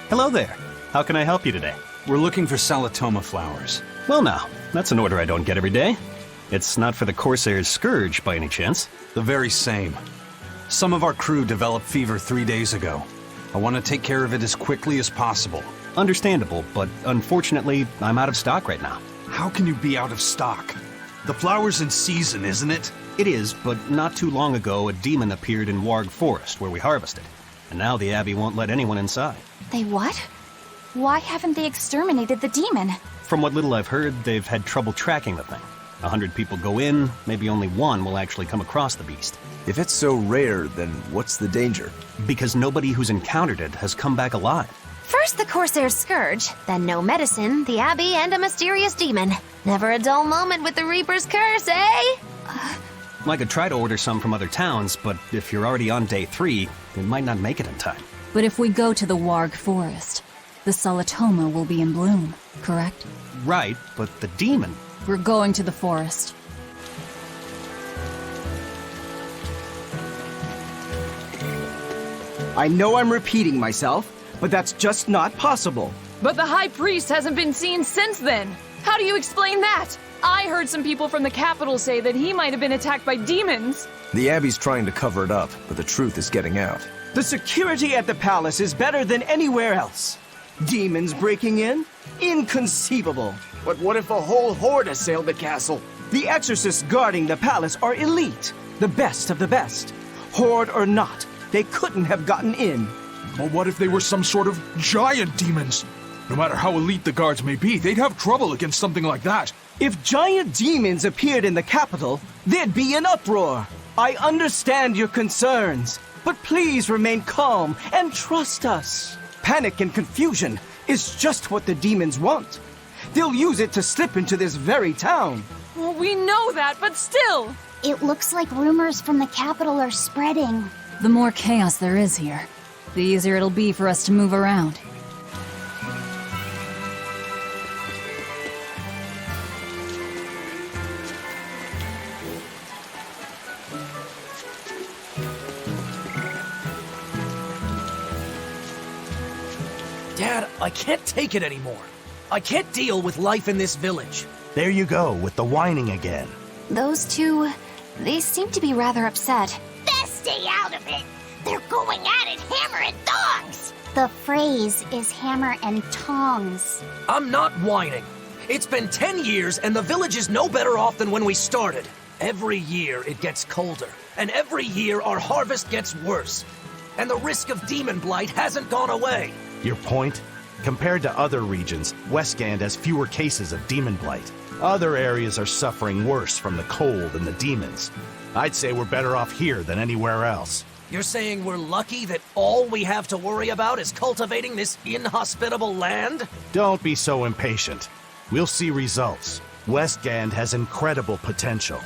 [SPEAKER 10] Hello there. How can I help you today?
[SPEAKER 1] We're looking for Salatoma flowers.
[SPEAKER 10] Well now, that's an order I don't get every day. It's not for the Corsair's Scourge by any chance?
[SPEAKER 1] The very same. Some of our crew developed fever 3 days ago. I want to take care of it as quickly as possible.
[SPEAKER 10] Understandable, but unfortunately, I'm out of stock right now.
[SPEAKER 1] How can you be out of stock? The flower's in season, isn't it?
[SPEAKER 10] It is, but not too long ago, a demon appeared in Wark Forest, where we harvested. And now the Abbey won't let anyone inside.
[SPEAKER 5] They what? Why haven't they exterminated the demon?
[SPEAKER 10] From what little I've heard, they've had trouble tracking the thing. 100 people go in, maybe only 1 will actually come across the beast.
[SPEAKER 3] If it's so rare, then what's the danger?
[SPEAKER 10] Because nobody who's encountered it has come back alive.
[SPEAKER 4] First the Corsair's Scourge, then no medicine, the Abbey, and a mysterious demon. Never a dull moment with the Reaper's Curse, eh?
[SPEAKER 10] I could try to order some from other towns, but if you're already on day 3, it might not make it in time.
[SPEAKER 6] But if we go to the Warg Forest, the Salatoma will be in bloom, correct?
[SPEAKER 10] Right, but the demon...
[SPEAKER 6] We're going to the forest.
[SPEAKER 18] I know I'm repeating myself, but that's just not possible.
[SPEAKER 19] But the High Priest hasn't been seen since then. How do you explain that? I heard some people from the capital say that he might have been attacked by demons.
[SPEAKER 3] The Abbey's trying to cover it up, but the truth is getting out.
[SPEAKER 18] The security at the palace is better than anywhere else. Demons breaking in? Inconceivable. But what if a whole horde assailed the castle? The exorcists guarding the palace are elite, the best of the best. Horde or not, they couldn't have gotten in.
[SPEAKER 20] Well, what if they were some sort of giant demons? No matter how elite the guards may be, they'd have trouble against something like that.
[SPEAKER 18] If giant demons appeared in the capital, there'd be an uproar. I understand your concerns, but please remain calm and trust us. Panic and confusion is just what the demons want. They'll use it to slip into this very town.
[SPEAKER 19] Well, we know that, but still.
[SPEAKER 12] It looks like rumors from the capital are spreading.
[SPEAKER 6] The more chaos there is here, the easier it'll be for us to move around.
[SPEAKER 21] Dad, I can't take it anymore. I can't deal with life in this village.
[SPEAKER 22] There you go, with the whining again.
[SPEAKER 5] Those two, they seem to be rather upset.
[SPEAKER 12] Best stay out of it. They're going at it hammer and tongs. The phrase is hammer and tongs.
[SPEAKER 21] I'm not whining. It's been 10 years and the village is no better off than when we started. Every year it gets colder, and every year our harvest gets worse. And the risk of demon blight hasn't gone away.
[SPEAKER 22] Your point? Compared to other regions, Westgand has fewer cases of demon blight. Other areas are suffering worse from the cold and the demons. I'd say we're better off here than anywhere else.
[SPEAKER 21] You're saying we're lucky that all we have to worry about is cultivating this inhospitable land?
[SPEAKER 22] Don't be so impatient. We'll see results. Westgand has incredible potential.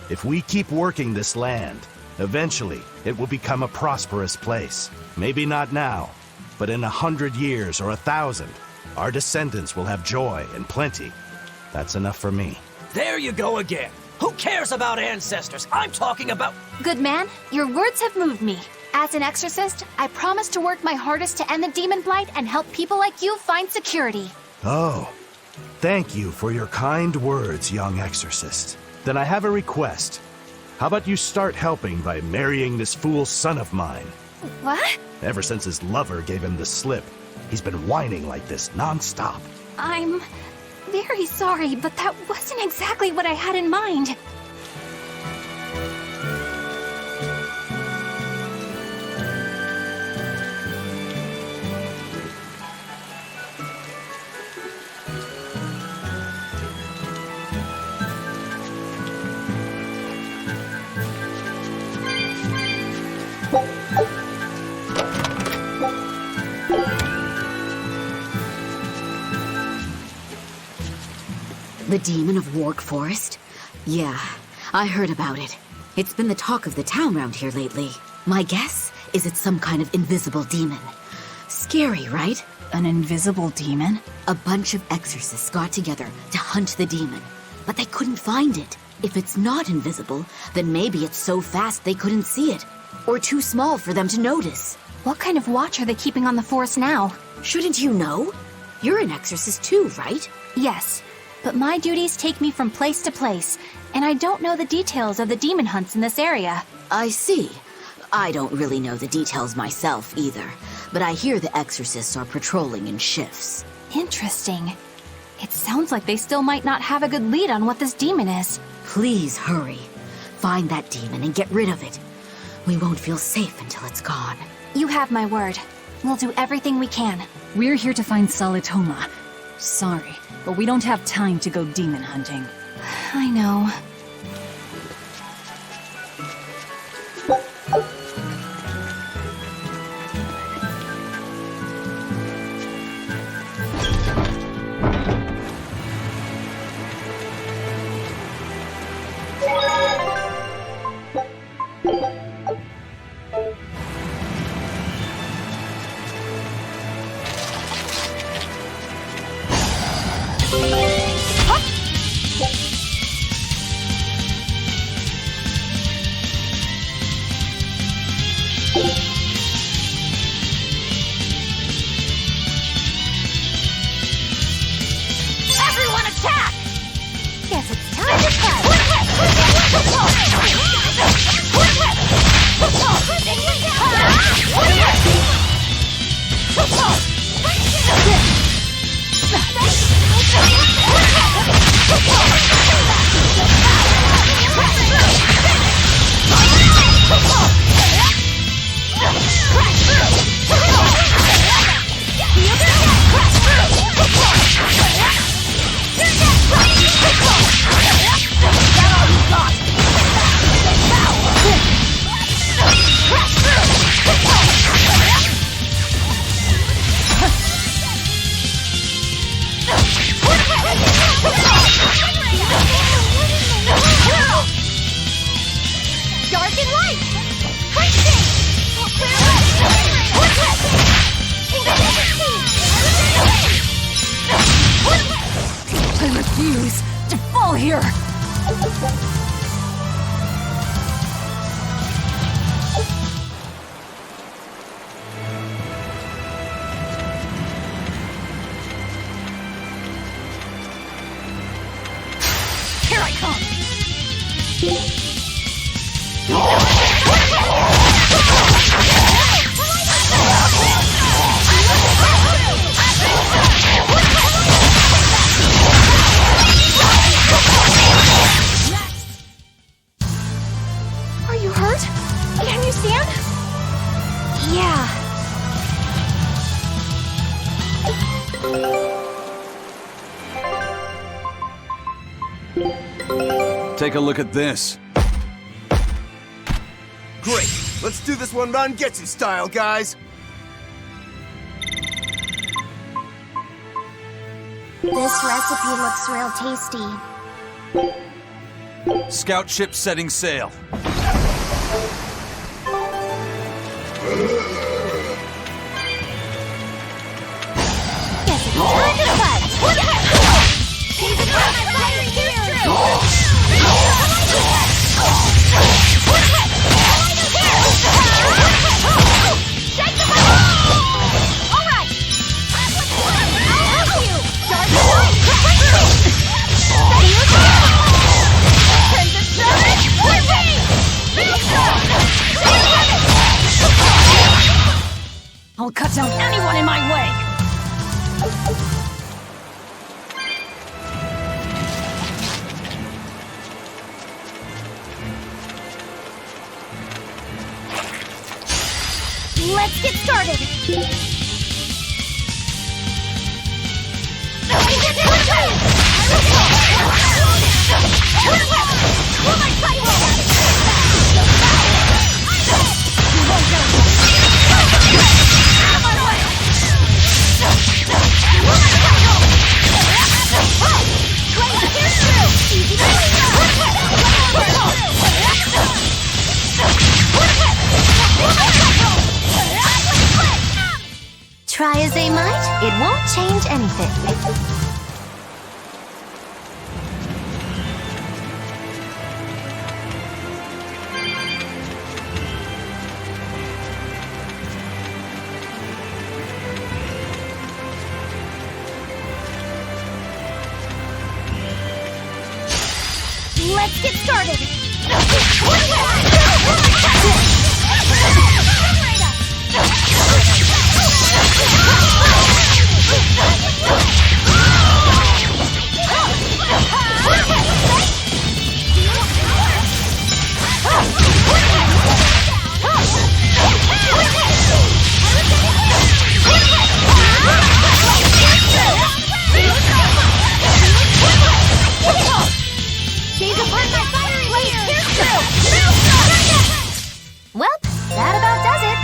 [SPEAKER 22] If we keep working this land, eventually it will become a prosperous place. Maybe not now, but in 100 years or 1,000, our descendants will have joy and plenty. That's enough for me.
[SPEAKER 21] There you go again. Who cares about ancestors? I'm talking about...
[SPEAKER 5] Good man, your words have moved me. As an exorcist, I promise to work my hardest to end the demon blight and help people like you find security.
[SPEAKER 22] Oh, thank you for your kind words, young exorcist. Then I have a request. How about you start helping by marrying this fool son of mine?
[SPEAKER 5] What?
[SPEAKER 22] Ever since his lover gave him the slip, he's been whining like this non-stop.
[SPEAKER 5] I'm very sorry, but that wasn't exactly what I had in mind.
[SPEAKER 7] The demon of Wark Forest? Yeah, I heard about it. It's been the talk of the town round here lately. My guess is it's some kind of invisible demon. Scary, right?
[SPEAKER 6] An invisible demon?
[SPEAKER 7] A bunch of exorcists got together to hunt the demon, but they couldn't find it. If it's not invisible, then maybe it's so fast they couldn't see it, or too small for them to notice.
[SPEAKER 5] What kind of watch are they keeping on the forest now?
[SPEAKER 7] Shouldn't you know? You're an exorcist too, right?
[SPEAKER 5] Yes, but my duties take me from place to place, and I don't know the details of the demon hunts in this area.
[SPEAKER 7] I see. I don't really know the details myself either, but I hear the exorcists are patrolling in shifts.
[SPEAKER 5] Interesting. It sounds like they still might not have a good lead on what this demon is.
[SPEAKER 7] Please hurry. Find that demon and get rid of it. We won't feel safe until it's gone.
[SPEAKER 5] You have my word. We'll do everything we can.
[SPEAKER 6] We're here to find Salatoma. Sorry, but we don't have time to go demon hunting.
[SPEAKER 5] I know.
[SPEAKER 2] Everyone attack! Guess it's time to Dark and light!
[SPEAKER 6] I refuse to fall here!
[SPEAKER 2] Here I come!
[SPEAKER 5] Are you hurt? Can you stand? Yeah.
[SPEAKER 1] Take a look at this.
[SPEAKER 3] Great! Let's do this one Rangetsu style, guys!
[SPEAKER 12] This recipe looks real tasty.
[SPEAKER 1] Scout ship setting sail.
[SPEAKER 12] Guess it's time to fight! Season of my fire here!
[SPEAKER 2] I'll cut down anyone in my way!
[SPEAKER 12] Let's get started!
[SPEAKER 4] Try as they might, it won't change anything.
[SPEAKER 12] Let's get started!
[SPEAKER 4] Well, that about does it.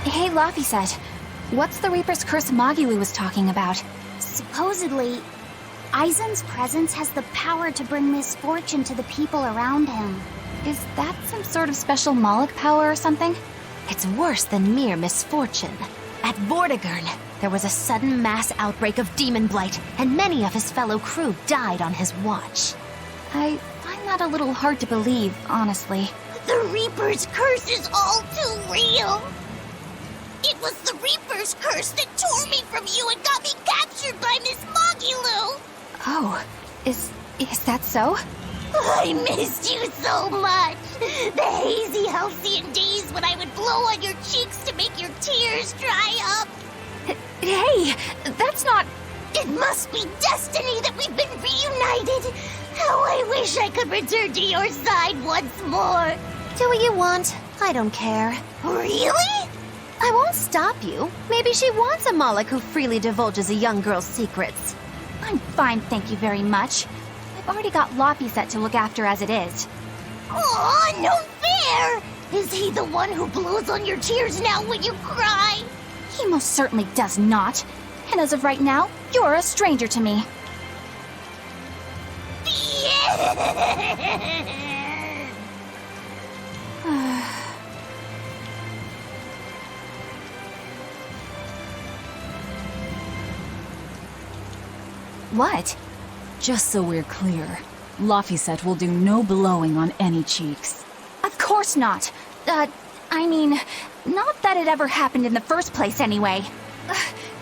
[SPEAKER 5] Hey, Laphicet, what's the Reaper's Curse Magilu was talking about?
[SPEAKER 12] Supposedly, Aizen's presence has the power to bring misfortune to the people around him.
[SPEAKER 5] Is that some sort of special Moloch power or something?
[SPEAKER 4] It's worse than mere misfortune. At Vortigern, there was a sudden mass outbreak of demon blight, and many of his fellow crew died on his watch.
[SPEAKER 5] I find that a little hard to believe, honestly.
[SPEAKER 12] The Reaper's curse is all too real! It was the Reaper's curse that tore me from you and got me captured by Miss Magilu!
[SPEAKER 5] Oh, is that so?
[SPEAKER 12] I missed you so much! The hazy, halcyon days when I would blow on your cheeks to make your tears dry up!
[SPEAKER 5] Hey, that's not...
[SPEAKER 12] It must be destiny that we've been reunited! How I wish I could return to your side once more!
[SPEAKER 4] Do what you want. I don't care.
[SPEAKER 12] Really?
[SPEAKER 4] I won't stop you. Maybe she wants a Moloch who freely divulges a young girl's secrets.
[SPEAKER 5] I'm fine, thank you very much. I've already got Laphicet to look after as it is.
[SPEAKER 12] Aw, no there? Is he the one who blows on your tears now when you cry?
[SPEAKER 2] He most certainly does not. And as of right now, you're a stranger to me.
[SPEAKER 5] What?
[SPEAKER 6] Just so we're clear, Laphicet will do no blowing on any cheeks.
[SPEAKER 2] Of course not. I mean, not that it ever happened in the first place anyway.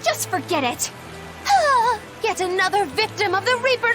[SPEAKER 2] Just forget it.
[SPEAKER 4] Yet another victim of the Reaper's